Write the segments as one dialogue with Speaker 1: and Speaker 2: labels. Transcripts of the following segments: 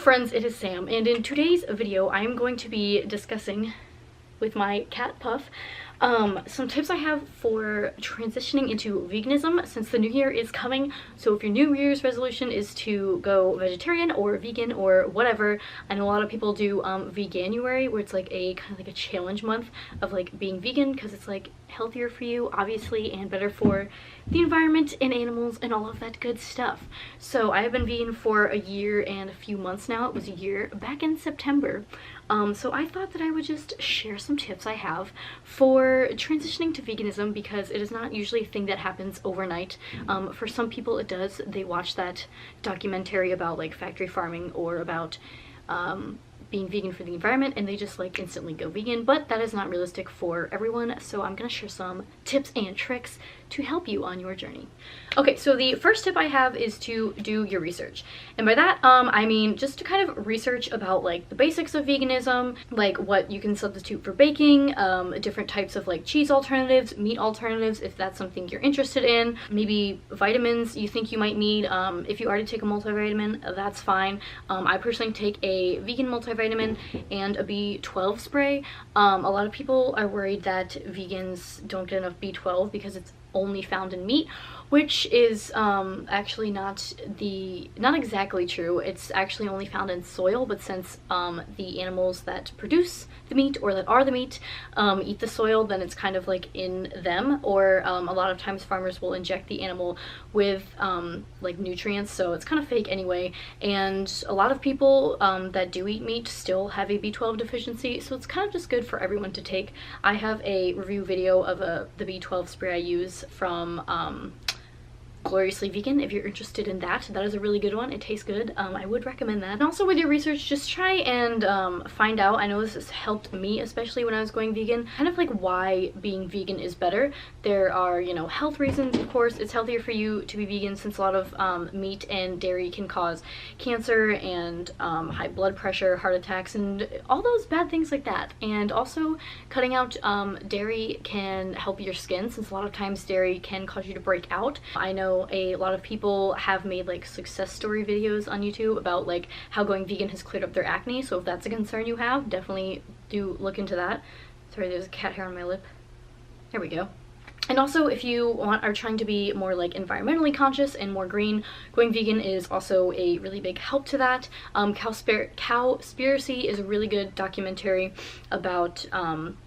Speaker 1: friends, it is Sam, and in today's video I am going to be discussing with my cat Puff some tips I have for transitioning into veganism since the new year is coming. So if your new year's resolution is to go vegetarian or vegan or whatever, I know a lot of people do Veganuary, where it's like a kind of like a challenge month of like being vegan because it's like healthier for you obviously and better for the environment and animals and all of that good stuff. So I have been vegan for a year and a few months now. It was a year back in September. So I thought that I would just share some tips I have for transitioning to veganism because it is not usually a thing that happens overnight. For some people it does. They watch that documentary about like factory farming or about being vegan for the environment and they just like instantly go vegan, but that is not realistic for everyone. So I'm gonna share some tips and tricks to help you on your journey. Okay, so the first tip I have is to do your research. And by that, I mean just to kind of research about like the basics of veganism, like what you can substitute for baking, different types of like cheese alternatives, meat alternatives, if that's something you're interested in, maybe vitamins you think you might need. If you already take a multivitamin, that's fine. I personally take a vegan multivitamin and a B12 spray. A lot of people are worried that vegans don't get enough B12 because it's only found in meat, which is actually not exactly true. It's actually only found in soil, but since the animals that produce the meat or that are the meat eat the soil, then it's kind of like in them. Or a lot of times farmers will inject the animal with like nutrients, so it's kind of fake anyway. And a lot of people that do eat meat still have a B12 deficiency, so it's kind of just good for everyone to take. I have a review video of the B12 spray I use from Gloriously Vegan if you're interested in that. That is a really good one. It tastes good. I would recommend that. And also with your research, just try and find out, I know this has helped me especially when I was going vegan, kind of like why being vegan is better. There are, you know, health reasons, of course. It's healthier for you to be vegan since a lot of meat and dairy can cause cancer and high blood pressure, heart attacks, and all those bad things like that. And also cutting out dairy can help your skin since a lot of times dairy can cause you to break out. I know a lot of people have made like success story videos on YouTube about like how going vegan has cleared up their acne, so if that's a concern you have, definitely do look into that. Sorry, there's a cat hair on my lip. There we go. And also, if you are trying to be more like environmentally conscious and more green, going vegan is also a really big help to that. Cowspiracy is a really good documentary about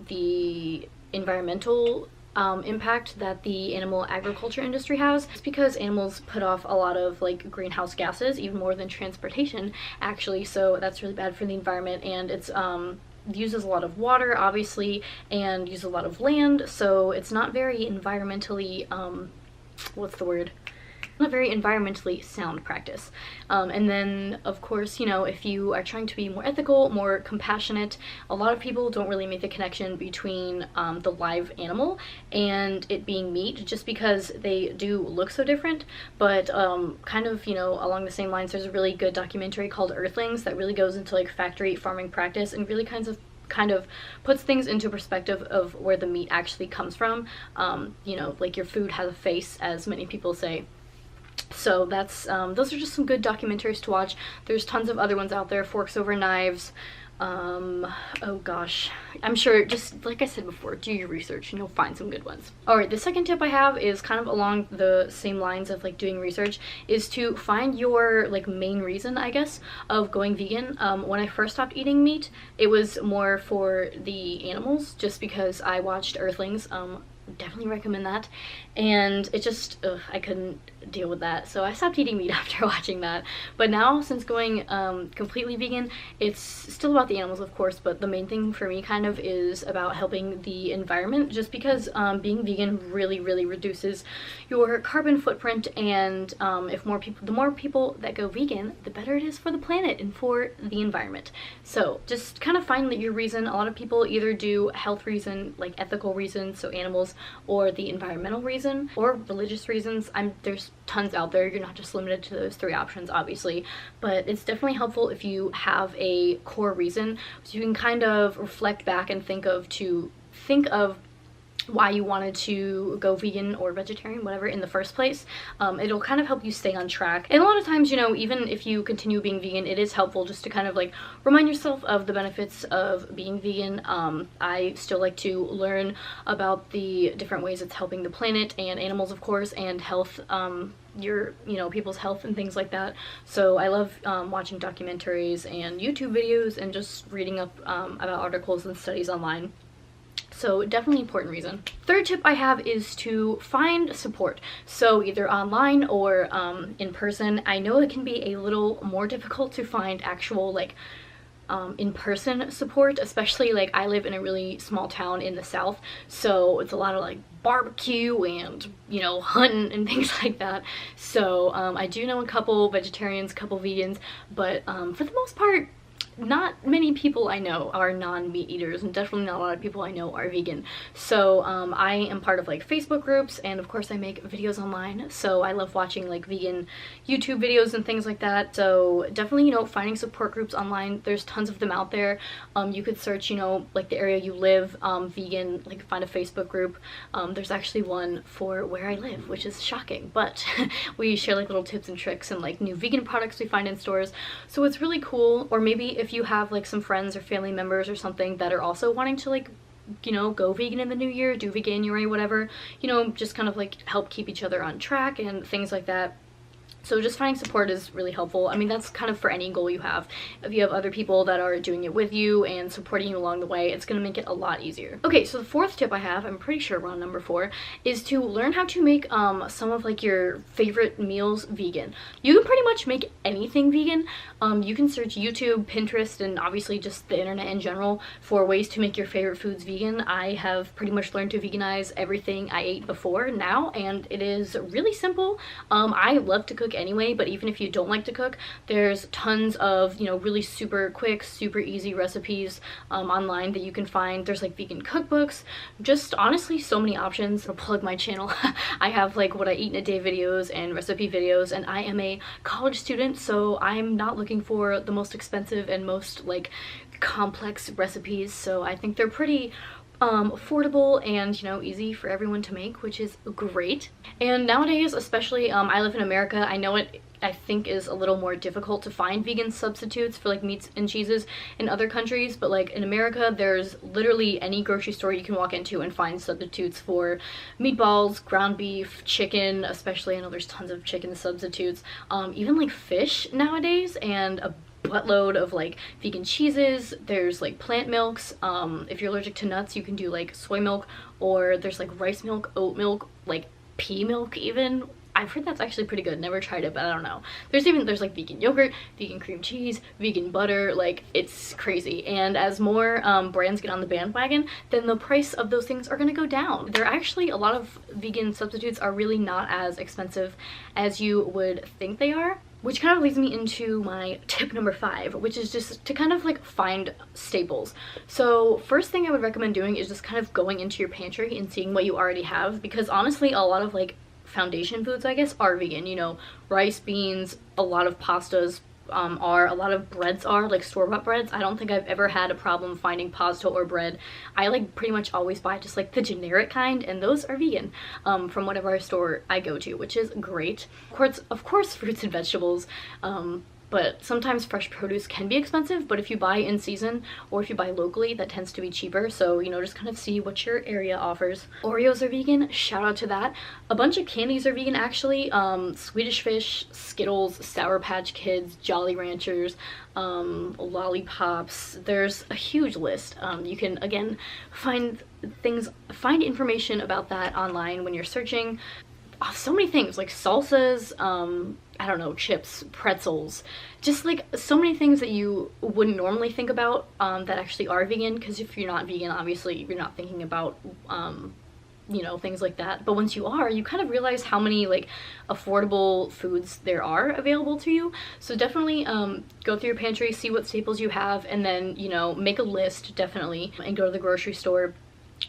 Speaker 1: the environmental impact that the animal agriculture industry has. It's because animals put off a lot of like greenhouse gases, even more than transportation actually, so that's really bad for the environment. And it's uses a lot of water obviously and uses a lot of land, so it's not very environmentally what's the word, not very environmentally sound practice. And then of course, you know, if you are trying to be more ethical, more compassionate, a lot of people don't really make the connection between the live animal and it being meat just because they do look so different. But kind of, you know, along the same lines, there's a really good documentary called Earthlings that really goes into like factory farming practice and really kind of puts things into perspective of where the meat actually comes from. You know, like your food has a face, as many people say. So that's those are just some good documentaries to watch. There's tons of other ones out there, Forks Over Knives. Oh gosh, I'm sure, just like I said before, do your research and you'll find some good ones. Alright, the second tip I have is kind of along the same lines of like doing research, is to find your like main reason, I guess, of going vegan. When I first stopped eating meat, it was more for the animals, just because I watched Earthlings. Definitely recommend that, and it just I couldn't deal with that, so I stopped eating meat after watching that. But now, since going completely vegan, it's still about the animals of course, but the main thing for me kind of is about helping the environment, just because being vegan really reduces your carbon footprint. And the more people that go vegan, the better it is for the planet and for the environment. So just kind of find your reason. A lot of people either do health reason, like ethical reasons, so animals, or the environmental reason, or religious reasons. There's tons out there. You're not just limited to those three options obviously, but it's definitely helpful if you have a core reason so you can kind of reflect back and think of why you wanted to go vegan or vegetarian, whatever, in the first place. It'll kind of help you stay on track. And a lot of times, you know, even if you continue being vegan, it is helpful just to kind of like remind yourself of the benefits of being vegan. I still like to learn about the different ways it's helping the planet and animals, of course, and health, you know, people's health and things like that. So I love watching documentaries and YouTube videos and just reading up about articles and studies online. So definitely important reason. Third tip I have is to find support. So either online or in person. I know it can be a little more difficult to find actual like in-person support, especially like I live in a really small town in the South, so it's a lot of like barbecue and, you know, hunting and things like that. So I do know a couple vegetarians, couple vegans, but for the most part, not many people I know are non-meat eaters, and definitely not a lot of people I know are vegan. So I am part of like Facebook groups, and of course I make videos online, so I love watching like vegan YouTube videos and things like that. So definitely, you know, finding support groups online, there's tons of them out there. You could search, you know, like the area you live, vegan, like find a Facebook group. There's actually one for where I live, which is shocking, but we share like little tips and tricks and like new vegan products we find in stores, so it's really cool. Or maybe if you have like some friends or family members or something that are also wanting to like, you know, go vegan in the new year, do Veganuary, whatever, you know, just kind of like help keep each other on track and things like that. So just finding support is really helpful. I mean, that's kind of for any goal you have. If you have other people that are doing it with you and supporting you along the way, it's going to make it a lot easier. Okay, so the fourth tip I have, I'm pretty sure we're on number 4, is to learn how to make some of like your favorite meals vegan. You can pretty much make anything vegan. You can search YouTube, Pinterest, and obviously just the internet in general for ways to make your favorite foods vegan. I have pretty much learned to veganize everything I ate before now, and it is really simple. I love to cook anyway, but even if you don't like to cook, there's tons of, you know, really super quick, super easy recipes online that you can find. There's like vegan cookbooks, just honestly so many options. I'll plug my channel. I have like what I eat in a day videos and recipe videos, and I am a college student, so I'm not looking for the most expensive and most like complex recipes, so I think they're pretty affordable and, you know, easy for everyone to make, which is great. And nowadays, especially, I live in America, I know it I think is a little more difficult to find vegan substitutes for like meats and cheeses in other countries, but like in America there's literally any grocery store you can walk into and find substitutes for meatballs, ground beef, chicken, especially. I know there's tons of chicken substitutes, even like fish nowadays, and a buttload of like vegan cheeses. There's like plant milks. If you're allergic to nuts, you can do like soy milk, or there's like rice milk, oat milk, like pea milk even. I've heard that's actually pretty good. Never tried it, but I don't know. There's like vegan yogurt, vegan cream cheese, vegan butter. Like, it's crazy. And as more brands get on the bandwagon, then the price of those things are gonna go down. There are actually a lot of vegan substitutes are really not as expensive as you would think they are. Which kind of leads me into my tip number 5, which is just to kind of like find staples. So first thing I would recommend doing is just kind of going into your pantry and seeing what you already have, because honestly a lot of like foundation foods, I guess, are vegan. You know, rice, beans, a lot of pastas are, a lot of breads are, like store-bought breads. I don't think I've ever had a problem finding pasta or bread. I like pretty much always buy just like the generic kind, and those are vegan from whatever store I go to, which is great. Of course fruits and vegetables, but sometimes fresh produce can be expensive, but if you buy in season or if you buy locally, that tends to be cheaper. So, you know, just kind of see what your area offers. Oreos are vegan, shout out to that. A bunch of candies are vegan actually. Swedish Fish, Skittles, Sour Patch Kids, Jolly Ranchers, lollipops. There's a huge list. You can again find information about that online when you're searching. So many things like salsas, I don't know, chips, pretzels, just like so many things that you wouldn't normally think about that actually are vegan, because if you're not vegan, obviously you're not thinking about you know, things like that. But once you are, you kind of realize how many like affordable foods there are available to you. So definitely go through your pantry, see what staples you have, and then, you know, make a list definitely, and go to the grocery store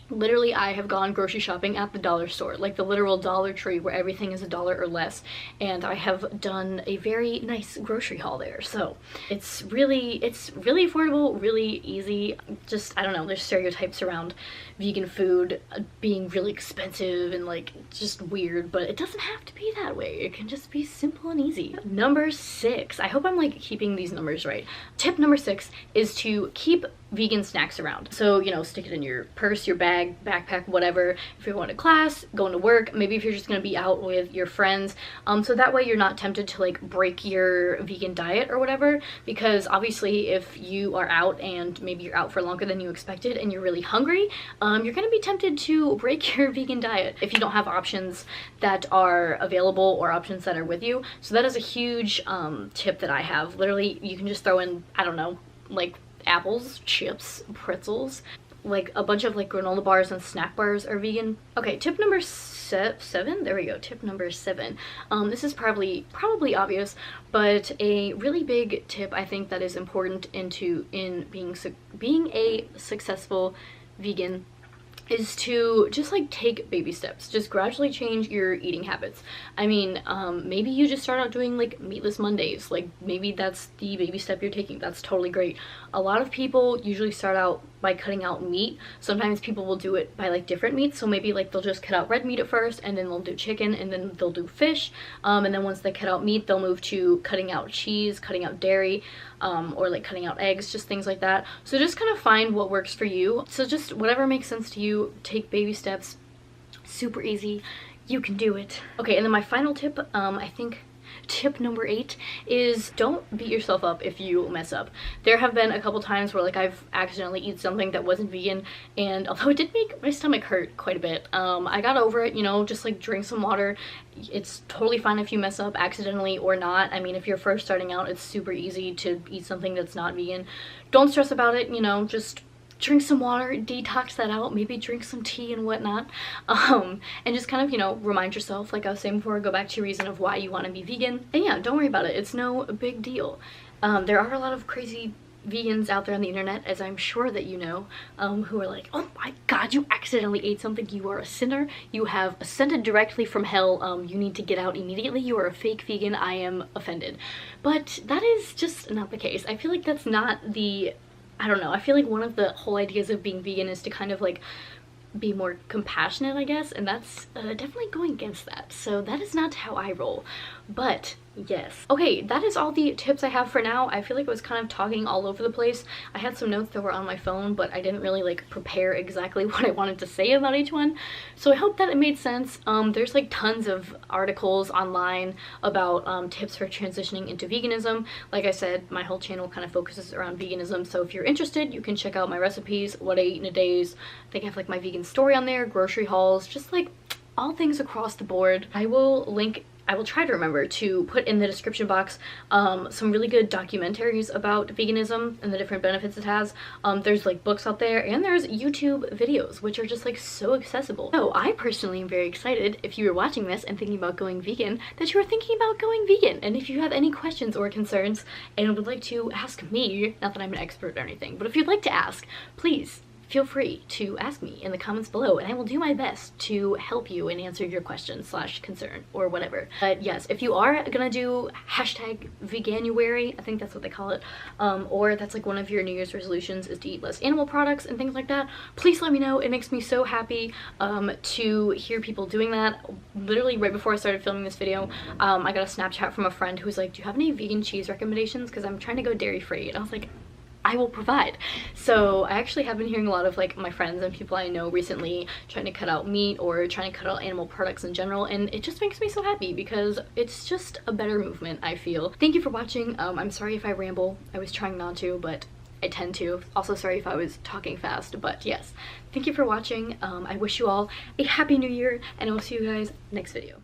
Speaker 1: Literally, I have gone grocery shopping at the dollar store, like the literal Dollar Tree where everything is $1 or less, and I have done a very nice grocery haul there. So it's really affordable, really easy. Just, I don't know, there's stereotypes around vegan food being really expensive and like just weird, but it doesn't have to be that way. It can just be simple and easy. Number 6, I hope I'm like keeping these numbers right. Tip number 6 is to keep vegan snacks around. So, you know, stick it in your purse, your bag, backpack, whatever. If you're going to class, going to work, maybe if you're just going to be out with your friends. So that way you're not tempted to like break your vegan diet or whatever, because obviously if you are out and maybe you're out for longer than you expected and you're really hungry, you're going to be tempted to break your vegan diet if you don't have options that are available or options that are with you. So that is a huge tip that I have. Literally, you can just throw in, I don't know, like apples, chips, pretzels, like a bunch of like granola bars and snack bars are vegan. Okay, tip number 7, there we go, tip number 7. This is probably obvious, but a really big tip I think that is important in being a successful vegan is to just like take baby steps. Just gradually change your eating habits. I mean, maybe you just start out doing like meatless Mondays. Like maybe that's the baby step you're taking. That's totally great. A lot of people usually start out by cutting out meat. Sometimes people will do it by like different meats. So maybe like they'll just cut out red meat at first, and then they'll do chicken, and then they'll do fish. And then once they cut out meat, they'll move to cutting out cheese, cutting out dairy, or like cutting out eggs, just things like that. So just kind of find what works for you. So just whatever makes sense to you, take baby steps. Super easy. You can do it. Okay, and then my final tip, I think tip number 8 is don't beat yourself up if you mess up. There have been a couple times where like I've accidentally eaten something that wasn't vegan, and although it did make my stomach hurt quite a bit, I got over it, you know, just like drink some water. It's totally fine if you mess up accidentally or not. I mean, if you're first starting out, it's super easy to eat something that's not vegan. Don't stress about it, you know, just drink some water, detox that out, maybe drink some tea and whatnot, and just kind of, you know, remind yourself, like I was saying before, go back to your reason of why you want to be vegan. And yeah, don't worry about it. It's no big deal. There are a lot of crazy vegans out there on the internet, as I'm sure that you know, who are like, oh my god, you accidentally ate something, you are a sinner, you have ascended directly from hell, you need to get out immediately, you are a fake vegan, I am offended. But that is just not the case. I feel like that's not the, I don't know, I feel like one of the whole ideas of being vegan is to kind of like be more compassionate, I guess, and that's definitely going against that. So that is not how I roll. But yes. Okay, that is all the tips I have for now. I feel like I was kind of talking all over the place. I had some notes that were on my phone, but I didn't really like prepare exactly what I wanted to say about each one. So I hope that it made sense. There's like tons of articles online about tips for transitioning into veganism. Like I said, my whole channel kind of focuses around veganism, so if you're interested, you can check out my recipes, what I eat in a days. I think I have like my vegan story on there, grocery hauls, just like all things across the board. I will try to remember to put in the description box some really good documentaries about veganism and the different benefits it has. There's like books out there, and there's YouTube videos, which are just like so accessible. So I personally am very excited, if you were watching this and thinking about going vegan, that you are thinking about going vegan. And if you have any questions or concerns and would like to ask me, not that I'm an expert or anything, but if you'd like to ask, please feel free to ask me in the comments below, and I will do my best to help you and answer your question / concern or whatever. But yes, if you are gonna do #Veganuary, I think that's what they call it, or that's like one of your New Year's resolutions is to eat less animal products and things like that, please let me know. It makes me so happy to hear people doing that. Literally right before I started filming this video, I got a Snapchat from a friend who was like, do you have any vegan cheese recommendations? Because I'm trying to go dairy free. And I was like, I will provide. So I actually have been hearing a lot of like my friends and people I know recently trying to cut out meat or trying to cut out animal products in general, and it just makes me so happy because it's just a better movement, I feel. Thank you for watching. I'm sorry if I ramble. I was trying not to, but I tend to. Also sorry if I was talking fast, but yes. Thank you for watching. I wish you all a happy new year, and I will see you guys next video.